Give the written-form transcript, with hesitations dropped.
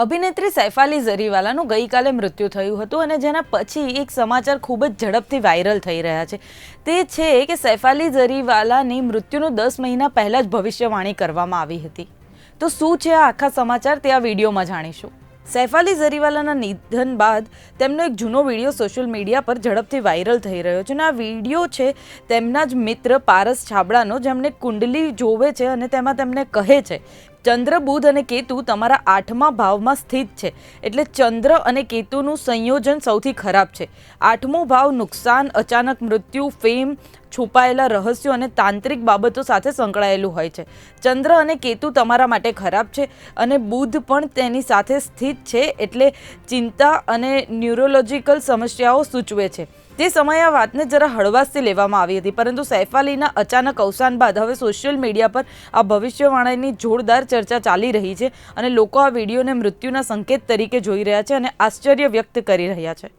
અભિનેત્રી સૈફ અલી ઝરીવાલાનું ગઈકાલે મૃત્યુ થયું હતું અને જેના પછી એક સમાચાર ખૂબ જ ઝડપથી વાયરલ થઈ રહ્યા છે. તે છે કે સૈફ અલી ઝરીવાલાની મૃત્યુનું 10 મહિના પહેલાં જ ભવિષ્યવાણી કરવામાં આવી હતી. તો શું છે આ આખા સમાચાર તે આ વિડીયોમાં જાણીશું. સૈફ અલી ઝરીવાલાના નિધન બાદ તેમનો એક જૂનો વિડીયો સોશિયલ મીડિયા પર ઝડપથી વાયરલ થઈ રહ્યો છે અને આ વિડીયો છે તેમના જ મિત્ર પારસ છાબડાનો, જેમને કુંડલી જોવે છે અને તેમાં તેમને કહે છે ચંદ્ર, બુધ અને કેતુ તમારા 8મા ભાવમાં સ્થિત છે, એટલે ચંદ્ર અને કેતુનું સંયોજન સૌથી ખરાબ છે. 8મો ભાવ નુકસાન, અચાનક મૃત્યુ, ફેમ, છુપાયેલા રહસ્યો અને તાંત્રિક બાબતો સાથે સંકળાયેલું હોય છે. ચંદ્ર અને કેતુ તમારા માટે ખરાબ છે અને બુધ પણ તેની સાથે સ્થિત છે, એટલે ચિંતા અને ન્યુરોલોજીકલ સમસ્યાઓ સૂચવે છે. તે સમયે આ વાતને જરા હળવાશથી લેવામાં આવી હતી, પરંતુ સૈફ અલીના અચાનક અવસાન બાદ હવે સોશિયલ મીડિયા પર આ ભવિષ્યવાણીની જોરદાર ચર્ચા ચાલી રહી છે અને લોકો આ વિડીયોને મૃત્યુના સંકેત તરીકે જોઈ રહ્યા છે અને આશ્ચર્ય વ્યક્ત કરી રહ્યા છે.